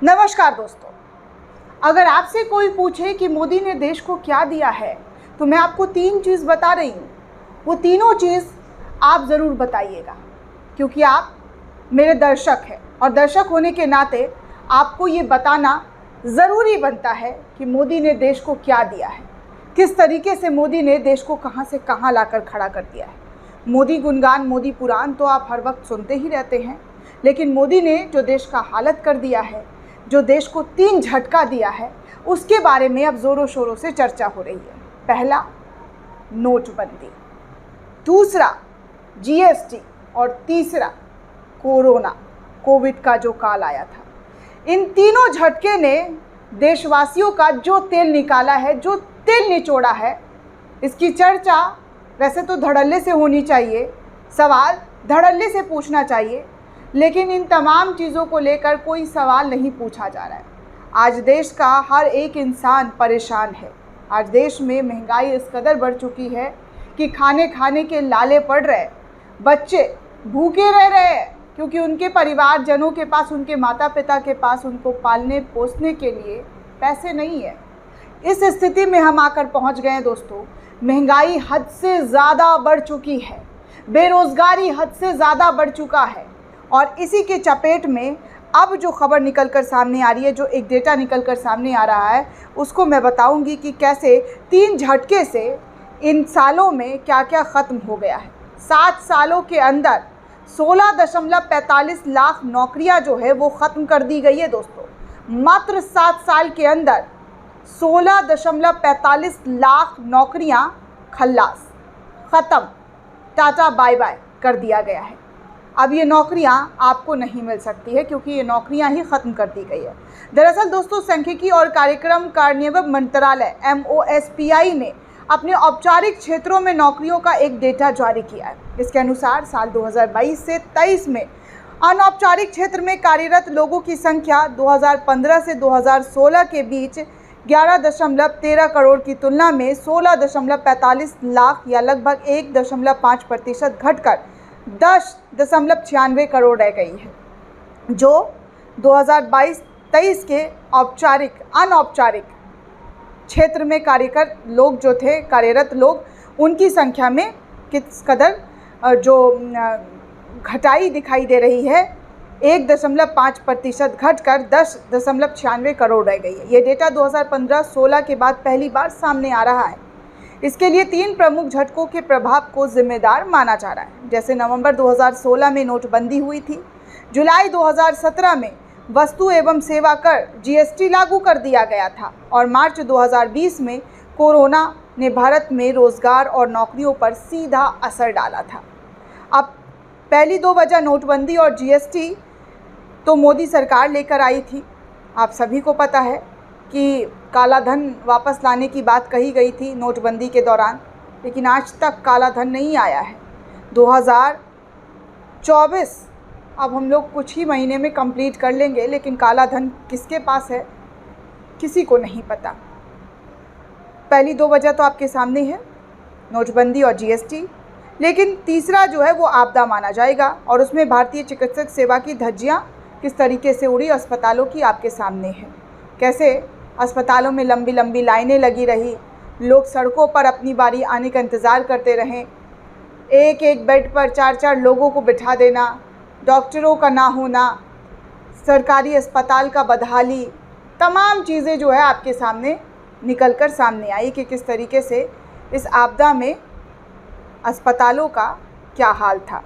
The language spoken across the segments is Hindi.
नमस्कार दोस्तों, अगर आपसे कोई पूछे कि मोदी ने देश को क्या दिया है तो मैं आपको 3 चीज़ बता रही हूँ। वो तीनों चीज़ आप ज़रूर बताइएगा, क्योंकि आप मेरे दर्शक हैं और दर्शक होने के नाते आपको ये बताना ज़रूरी बनता है कि मोदी ने देश को क्या दिया है, किस तरीके से मोदी ने देश को कहाँ से कहाँ लाकर खड़ा कर दिया है। मोदी गुणगान, मोदी पुराण तो आप हर वक्त सुनते ही रहते हैं, लेकिन मोदी ने जो देश का हालत कर दिया है, जो देश को 3 झटका दिया है, उसके बारे में अब ज़ोरों शोरों से चर्चा हो रही है। पहला, नोटबंदी, दूसरा जीएसटी और तीसरा कोविड का जो काल आया था। इन तीनों झटके ने देशवासियों का जो तेल निकाला है, जो तेल निचोड़ा है, इसकी चर्चा वैसे तो धड़ल्ले से होनी चाहिए, सवाल धड़ल्ले से पूछना चाहिए, लेकिन इन तमाम चीज़ों को लेकर कोई सवाल नहीं पूछा जा रहा है। आज देश का हर एक इंसान परेशान है। आज देश में महंगाई इस कदर बढ़ चुकी है कि खाने के लाले पड़ रहे, बच्चे भूखे रह रहे हैं क्योंकि उनके परिवारजनों के पास, उनके माता पिता के पास उनको पालने पोसने के लिए पैसे नहीं है। इस स्थिति में हम आकर पहुंच गए हैं दोस्तों। महंगाई हद से ज़्यादा बढ़ चुकी है, बेरोज़गारी हद से ज़्यादा बढ़ चुका है, और इसी के चपेट में अब जो खबर निकल कर सामने आ रही है, जो एक डेटा निकल कर सामने आ रहा है, उसको मैं बताऊंगी कि कैसे 3 झटके से इन सालों में क्या क्या ख़त्म हो गया है। 7 सालों के अंदर 16.45 लाख नौकरियां जो है वो ख़त्म कर दी गई है दोस्तों। मात्र 7 साल के अंदर 16.45 लाख नौकरियां खल्लास, ख़त्म, टाटा बाय बाय कर दिया गया है। अब ये नौकरियां आपको नहीं मिल सकती है क्योंकि ये नौकरियां ही ख़त्म कर दी गई है। दरअसल दोस्तों, सांख्यिकी और कार्यक्रम कार्यान्वयन मंत्रालय MOSPI ने अपने औपचारिक क्षेत्रों में नौकरियों का एक डेटा जारी किया है। इसके अनुसार साल 2022 से 23 में अनौपचारिक क्षेत्र में कार्यरत लोगों की संख्या 2015 से 2016 के बीच 11.13 करोड़ की तुलना में 16.45 लाख या लगभग 1.5% घटकर 10.96 करोड़ रह गई है, जो 2022-23 के अनौपचारिक क्षेत्र में कार्यरत लोग उनकी संख्या में किस कदर जो घटाई दिखाई दे रही है, 1.5% घटकर 10.96 करोड़ रह गई है। ये डेटा 2015-16 के बाद पहली बार सामने आ रहा है। इसके लिए 3 प्रमुख झटकों के प्रभाव को जिम्मेदार माना जा रहा है। जैसे नवंबर 2016 में नोटबंदी हुई थी, जुलाई 2017 में वस्तु एवं सेवा कर GST लागू कर दिया गया था, और मार्च 2020 में कोरोना ने भारत में रोजगार और नौकरियों पर सीधा असर डाला था। अब पहली 2 वजह नोटबंदी और GST तो मोदी सरकार लेकर आई थी। आप सभी को पता है कि काला धन वापस लाने की बात कही गई थी नोटबंदी के दौरान, लेकिन आज तक काला धन नहीं आया है। 2024 अब हम लोग कुछ ही महीने में कंप्लीट कर लेंगे, लेकिन काला धन किसके पास है किसी को नहीं पता। पहली 2 वजह तो आपके सामने है, नोटबंदी और GST, लेकिन तीसरा जो है वो आपदा माना जाएगा, और उसमें भारतीय चिकित्सक सेवा की धज्जियाँ किस तरीके से उड़ी अस्पतालों की आपके सामने है। कैसे अस्पतालों में लंबी लंबी लाइनें लगी रही, लोग सड़कों पर अपनी बारी आने का इंतज़ार करते रहे, एक एक बेड पर 4-4 लोगों को बिठा देना, डॉक्टरों का ना होना, सरकारी अस्पताल का बदहाली, तमाम चीज़ें जो है आपके सामने निकल कर सामने आई कि किस तरीके से इस आपदा में अस्पतालों का क्या हाल था।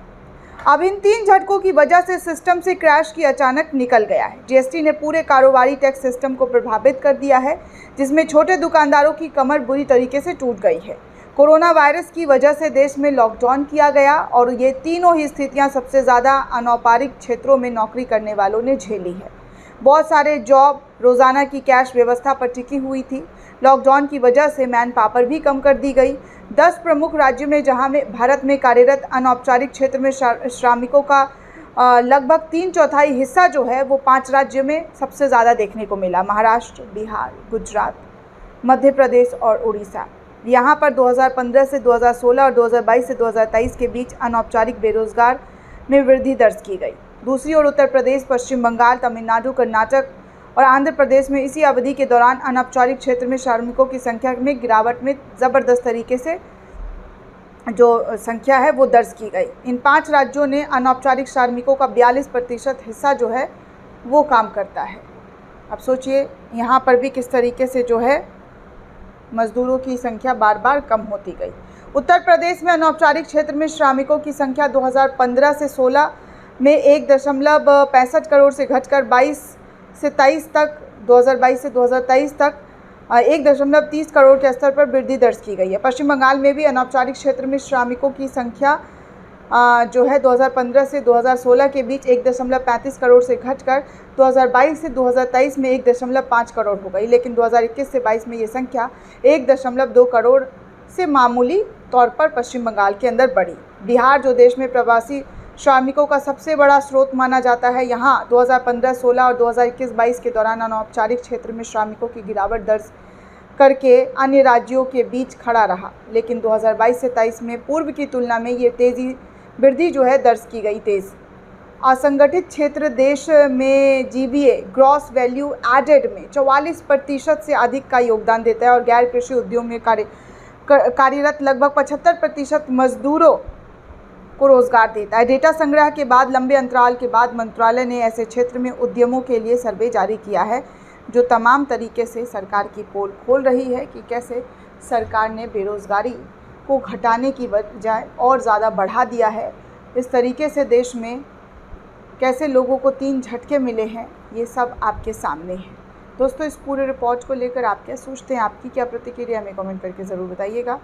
अब इन 3 झटकों की वजह से सिस्टम से क्रैश की अचानक निकल गया है। GST ने पूरे कारोबारी टैक्स सिस्टम को प्रभावित कर दिया है, जिसमें छोटे दुकानदारों की कमर बुरी तरीके से टूट गई है। कोरोना वायरस की वजह से देश में लॉकडाउन किया गया, और ये तीनों ही स्थितियां सबसे ज़्यादा अनौपचारिक क्षेत्रों में नौकरी करने वालों ने झेली है। बहुत सारे जॉब रोज़ाना की कैश व्यवस्था पर टिकी हुई थी। लॉकडाउन की वजह से मैन पावर भी कम कर दी गई। 10 प्रमुख राज्यों में जहां में भारत में कार्यरत अनौपचारिक क्षेत्र में श्रमिकों का लगभग 3/4 हिस्सा जो है वो 5 राज्यों में सबसे ज़्यादा देखने को मिला: महाराष्ट्र, बिहार, गुजरात, मध्य प्रदेश और उड़ीसा। यहाँ पर 2015 से 2016 और 2022 से 2023 के बीच अनौपचारिक बेरोजगार में वृद्धि दर्ज की गई। दूसरी ओर उत्तर प्रदेश, पश्चिम बंगाल, तमिलनाडु, कर्नाटक और आंध्र प्रदेश में इसी अवधि के दौरान अनौपचारिक क्षेत्र में श्रमिकों की संख्या में गिरावट में ज़बरदस्त तरीके से जो संख्या है वो दर्ज की गई। इन 5 राज्यों ने अनौपचारिक श्रमिकों का 42% हिस्सा जो है वो काम करता है। अब सोचिए यहाँ पर भी किस तरीके से जो है मज़दूरों की संख्या बार बार कम होती गई। उत्तर प्रदेश में अनौपचारिक क्षेत्र में श्रमिकों की संख्या 2015 से 16 में 1.65 करोड़ से घटकर 22 से 23 तक 2022 से 2023 तक 1.30 करोड़ के स्तर पर वृद्धि दर्ज की गई है। पश्चिम बंगाल में भी अनौपचारिक क्षेत्र में श्रमिकों की संख्या जो है 2015 से 2016 के बीच 1.35 करोड़ से घटकर 2022 से 2023 में 1.5 करोड़ हो गई, लेकिन 2021 से 22 में ये संख्या 1.2 करोड़ से मामूली तौर पर पश्चिम बंगाल के अंदर बढ़ी। बिहार, जो देश में प्रवासी श्रमिकों का सबसे बड़ा स्रोत माना जाता है, यहाँ 2015-16 और 2021-22 के दौरान अनौपचारिक क्षेत्र में श्रमिकों की गिरावट दर्ज करके अन्य राज्यों के बीच खड़ा रहा, लेकिन 2022 से 23 में पूर्व की तुलना में ये वृद्धि जो है दर्ज की गई तेज़। असंगठित क्षेत्र देश में जीबीए ग्रॉस वैल्यू एडेड में 44% से अधिक का योगदान देता है और गैर कृषि उद्योग में कार्यरत लगभग 75% मजदूरों को रोजगार देता है। डेटा संग्रह के बाद लंबे अंतराल के बाद मंत्रालय ने ऐसे क्षेत्र में उद्यमों के लिए सर्वे जारी किया है, जो तमाम तरीके से सरकार की पोल खोल रही है कि कैसे सरकार ने बेरोज़गारी को घटाने की बजाय और ज़्यादा बढ़ा दिया है। इस तरीके से देश में कैसे लोगों को 3 झटके मिले हैं, ये सब आपके सामने है। दोस्तों, इस पूरे रिपोर्ट को लेकर आप क्या सोचते हैं, आपकी क्या प्रतिक्रिया हमें कमेंट करके ज़रूर बताइएगा।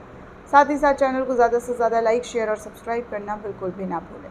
साथ ही साथ चैनल को ज़्यादा से ज़्यादा लाइक, शेयर और सब्सक्राइब करना बिल्कुल भी ना भूलें।